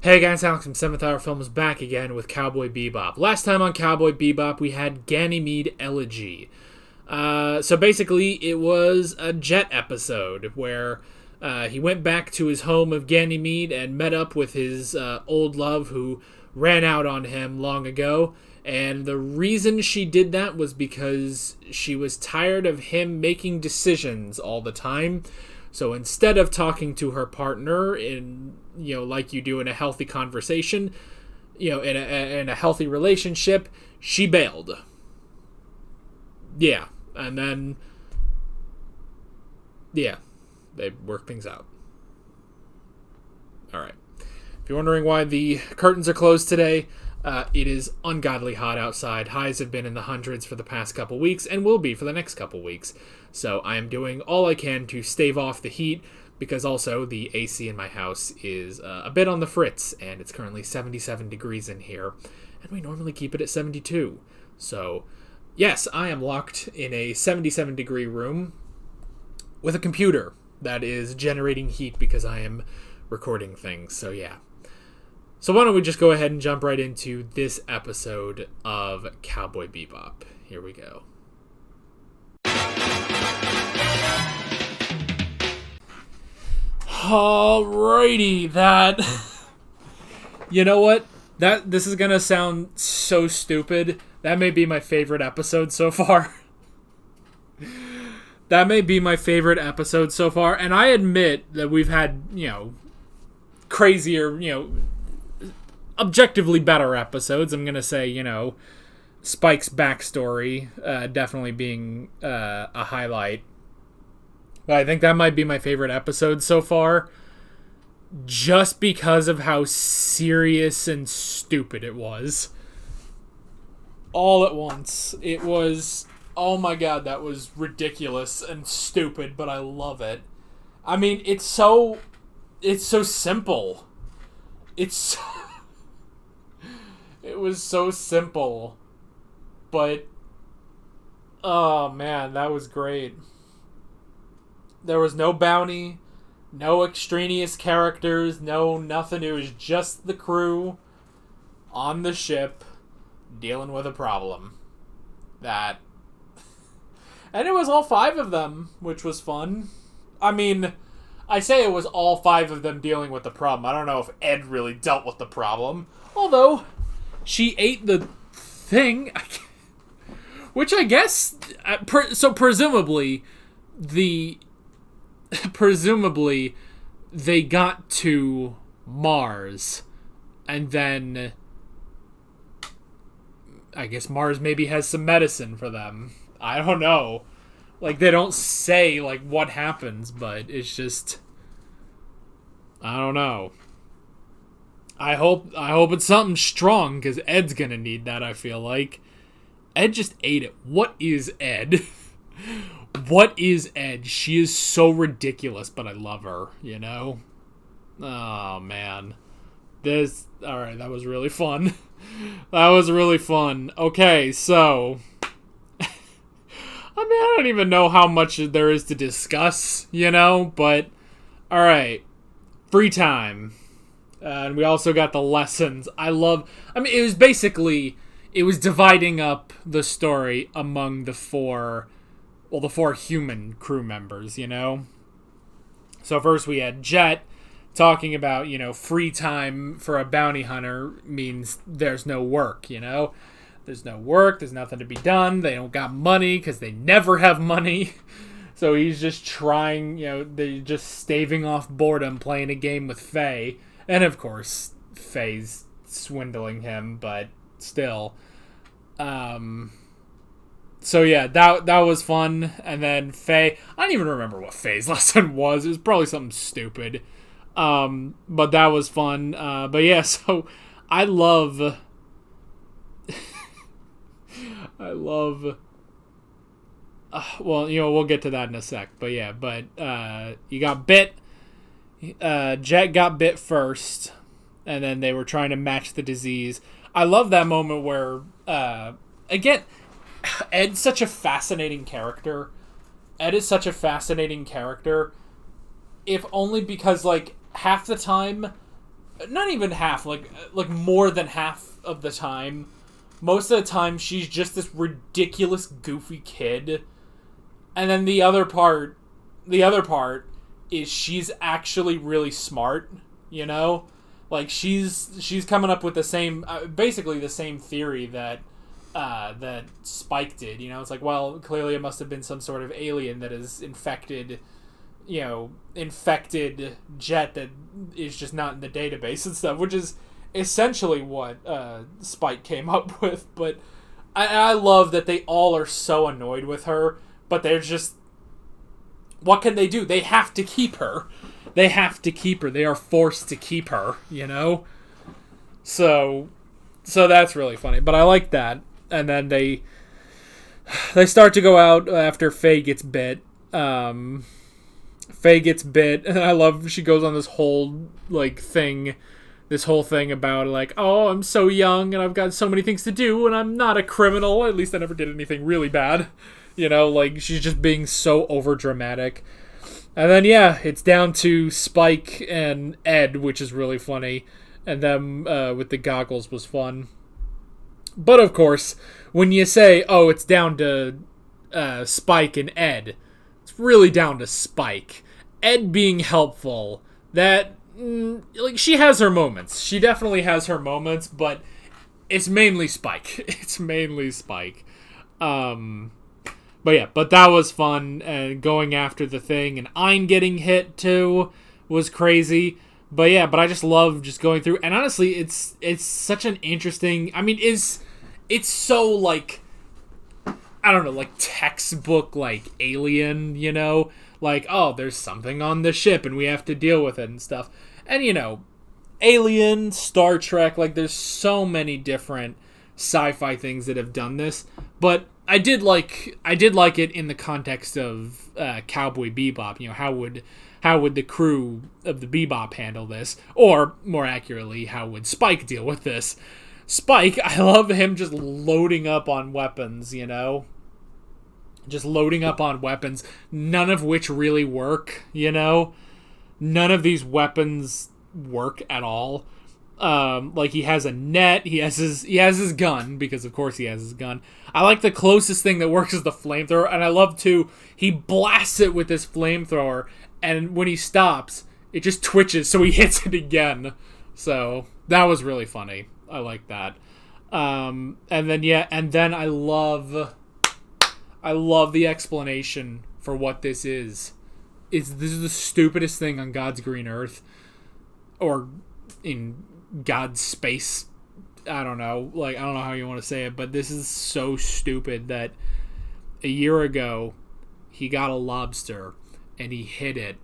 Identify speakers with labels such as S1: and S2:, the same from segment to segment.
S1: Hey guys, Alex from 7th Hour Films back again with Cowboy Bebop. Last time on Cowboy Bebop, we had Ganymede Elegy. So basically, it was a Jet episode where he went back to his home of Ganymede and met up with his old love who ran out on him long ago. And the reason she did that was because she was tired of him making decisions all the time. So instead of talking to her partner like you do in a healthy conversation, in a healthy relationship, she bailed. Yeah, and then they work things out. All right. If you're wondering why the curtains are closed today, it is ungodly hot outside. Highs have been in the hundreds for the past couple weeks and will be for the next couple weeks. So I am doing all I can to stave off the heat because also the AC in my house is a bit on the fritz and it's currently 77 degrees in here and we normally keep it at 72. So yes, I am locked in a 77 degree room with a computer that is generating heat because I am recording things. So yeah. So why don't we just go ahead and jump right into this episode of Cowboy Bebop. Here we go. Alrighty, that... You know what? This is gonna sound so stupid. That may be my favorite episode so far. That may be my favorite episode so far. And I admit that we've had, crazier, objectively better episodes. I'm gonna say, Spike's backstory definitely being a highlight. But I think that might be my favorite episode so far, just because of how serious and stupid it was. All at once. It was, oh my god, that was ridiculous and stupid, but I love it. I mean, it's so simple. It was so simple, but oh man, that was great. There was no bounty, no extraneous characters, no nothing. It was just the crew on the ship dealing with a problem. And it was all 5 of them, which was fun. I mean, I say it was all 5 of them dealing with the problem. I don't know if Ed really dealt with the problem. Although, she ate the thing, which I guess, so presumably they got to Mars, and then I guess Mars maybe has some medicine for them. I don't know. Like, they don't say, what happens, but it's just, I don't know. I hope it's something strong, because Ed's gonna need that, I feel like. Ed just ate it. What is Ed? What is Ed? She is so ridiculous, but I love her, Oh, man. Alright, that was really fun. That was really fun. Okay, so... I don't even know how much there is to discuss, but... Alright. Free time. And we also got the lessons. It was dividing up the story among the 4 human crew members, So first we had Jet talking about, free time for a bounty hunter means there's no work, There's no work, there's nothing to be done, they don't got money because they never have money. So he's just trying, they're just staving off boredom playing a game with Faye. And of course, Faye's swindling him, but still. So yeah, that was fun. And then Faye, I don't even remember what Faye's lesson was. It was probably something stupid. But that was fun. But yeah, so I love we'll get to that in a sec. But yeah, you got bit. Jet got bit first, and then they were trying to match the disease. I love that moment where, again, Ed's such a fascinating character. Ed is such a fascinating character, if only because, half the time, not even half, like more than half of the time, most of the time she's just this ridiculous goofy kid, and then the other part is she's actually really smart, you know? Like she's coming up with the same basically the same theory that Spike did, you know? It's like, well, clearly it must have been some sort of alien that is infected Jet that is just not in the database and stuff, which is essentially what Spike came up with. But I love that they all are so annoyed with her, but they're just, what can they do? They have to keep her. They are forced to keep her, you know? So that's really funny. But I like that. And then they start to go out after Faye gets bit. Faye gets bit, and I love she goes on this whole thing about like, oh, I'm so young and I've got so many things to do and I'm not a criminal. At least I never did anything really bad. You know, like she's just being so over dramatic. And then it's down to Spike and Ed, which is really funny. And them with the goggles was fun. But of course, when you say, oh, it's down to Spike and Ed, it's really down to Spike. Ed being helpful, that, she has her moments. She definitely has her moments, but it's mainly Spike. But that was fun, and going after the thing, and Ein getting hit too was crazy. But I just love just going through, and honestly, it's such an interesting, it's so, I don't know, textbook, Alien, you know? Oh, there's something on the ship, and we have to deal with it and stuff. And, Alien, Star Trek, there's so many different sci-fi things that have done this. But I did like it in the context of Cowboy Bebop. How would the crew of the Bebop handle this? Or, more accurately, how would Spike deal with this? Spike, I love him just loading up on weapons, you know? Just loading up on weapons, none of which really work, you know? None of these weapons work at all. He has a net, he has his gun, because of course he has his gun. I like the closest thing that works is the flamethrower, and I love too, he blasts it with his flamethrower, and when he stops, it just twitches, so he hits it again. So, that was really funny. I like that. And then I love the explanation for what this is. This is the stupidest thing on God's green earth, or in God's space. I don't know. I don't know how you want to say it, but this is so stupid that a year ago he got a lobster and he hid it.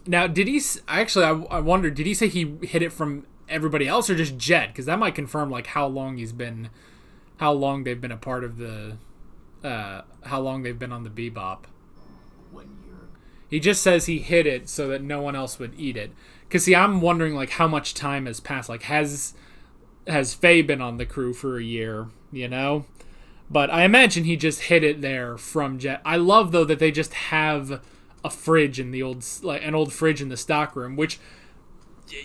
S1: Now, did he? Actually, I wonder. Did he say he hid it from everybody else or just Jet? Because that might confirm how long they've been a part of the. How long they've been on the Bebop.
S2: 1 year.
S1: He just says he hid it so that no one else would eat it. Because, see, I'm wondering, how much time has passed. Has Faye been on the crew for a year, you know? But I imagine he just hid it there from Jet. I love, though, that they just have a fridge in the an old fridge in the stockroom, which,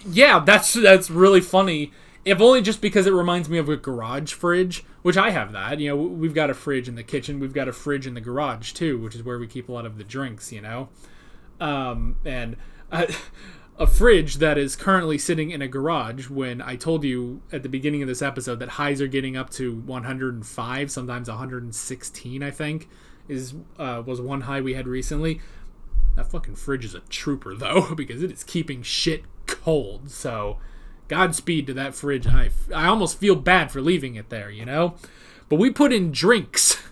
S1: yeah, that's really funny. If only just because it reminds me of a garage fridge, which I have that. You know, we've got a fridge in the kitchen. We've got a fridge in the garage, too, which is where we keep a lot of the drinks, you know? And a fridge that is currently sitting in a garage when I told you at the beginning of this episode that highs are getting up to 105, sometimes 116, I think, was one high we had recently. That fucking fridge is a trooper, though, because it is keeping shit cold, so Godspeed to that fridge. I almost feel bad for leaving it there, you know? But we put in drinks.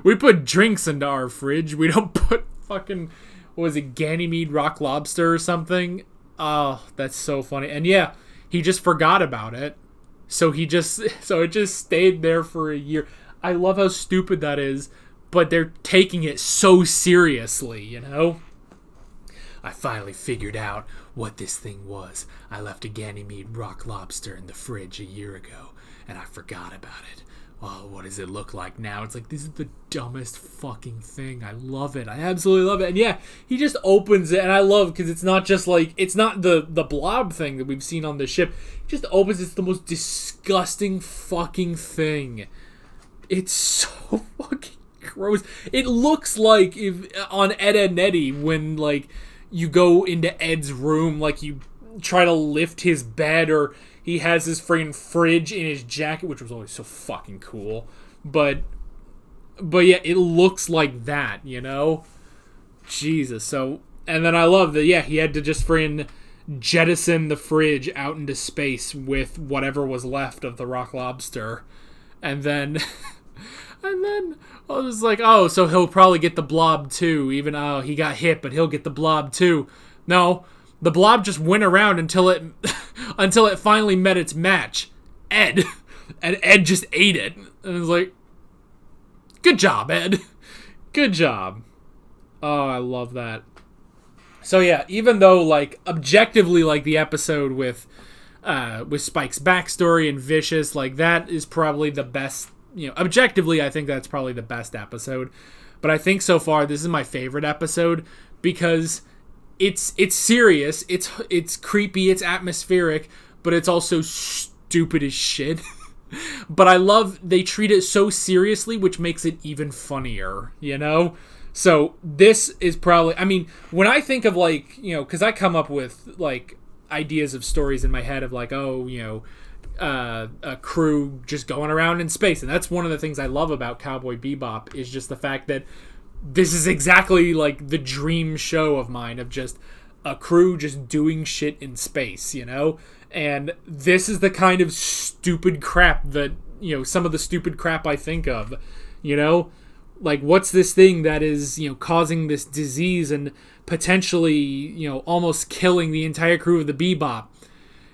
S1: We put drinks into our fridge. We don't put fucking, what was it, Ganymede rock lobster or something? Oh, that's so funny. And yeah, he just forgot about it. So it just stayed there for a year. I love how stupid that is, but they're taking it so seriously, you know? I finally figured out what this thing was. I left a Ganymede rock lobster in the fridge a year ago, and I forgot about it. oh, what does it look like now? It's like, this is the dumbest fucking thing. I love it. I absolutely love it. And yeah, he just opens it, and I love, because it's not just like, it's not the blob thing that we've seen on the ship. He just opens, it's the most disgusting fucking thing. It's so fucking gross. It looks like if on Ed, Edd n Eddy, when like you go into Ed's room, like you try to lift his bed, or he has his freaking fridge in his jacket, which was always so fucking cool. But yeah, it looks like that, you know? Jesus. So, and then I love that, yeah, he had to just freaking jettison the fridge out into space with whatever was left of the rock lobster. And then I was like, oh, so he'll probably get the blob too, even though he got hit, but he'll get the blob too. No, the blob just went around until it finally met its match, Ed. And Ed just ate it. And it was like, good job, Ed. Good job. Oh, I love that. So yeah, even though like objectively, like the episode with Spike's backstory and Vicious, like that is probably the best, you know, objectively I think that's probably the best episode. But I think so far this is my favorite episode because it's serious, it's creepy, it's atmospheric, but it's also stupid as shit. But I love they treat it so seriously, which makes it even funnier, you know? So this is probably, I mean, when I think of like, you know, because I come up with like ideas of stories in my head of like, oh, you know, a crew just going around in space. And that's one of the things I love about Cowboy Bebop is just the fact that this is exactly like the dream show of mine of just a crew just doing shit in space, you know? And this is the kind of stupid crap that, you know, some of the stupid crap I think of, you know? Like, what's this thing that is, you know, causing this disease and potentially, you know, almost killing the entire crew of the Bebop?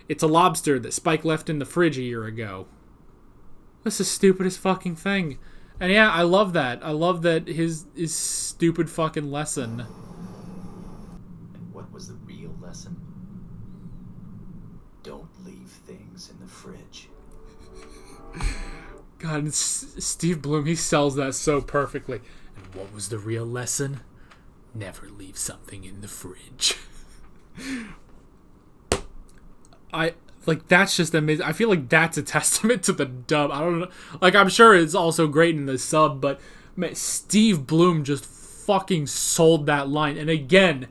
S1: It's a lobster that Spike left in the fridge a year ago. That's the stupidest fucking thing. And yeah, I love that. I love that his stupid fucking lesson.
S2: And what was the real lesson? Don't leave things in the fridge.
S1: God, and Steve Bloom, he sells that so perfectly. And what was the real lesson? Never leave something in the fridge. That's just amazing. I feel like that's a testament to the dub. I don't know. Like, I'm sure it's also great in the sub, but man, Steve Bloom just fucking sold that line. And again,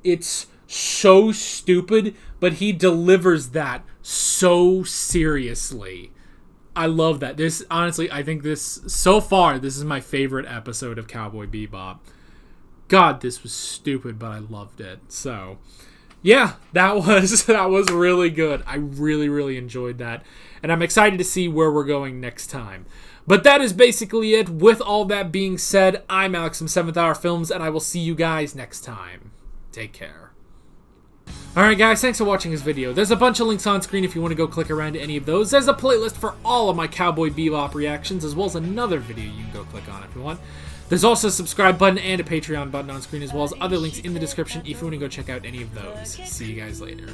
S1: it's so stupid, but he delivers that so seriously. I love that. This, honestly, I think this, so far, this is my favorite episode of Cowboy Bebop. God, this was stupid, but I loved it. So, yeah, that was really good. I really, really enjoyed that. And I'm excited to see where we're going next time. But that is basically it. With all that being said, I'm Alex from 7th Hour Films, and I will see you guys next time. Take care. Alright guys, thanks for watching this video. There's a bunch of links on screen if you want to go click around to any of those. There's a playlist for all of my Cowboy Bebop reactions, as well as another video you can go click on if you want. There's also a subscribe button and a Patreon button on screen, as well as other links in the description if you want to go check out any of those. See you guys later.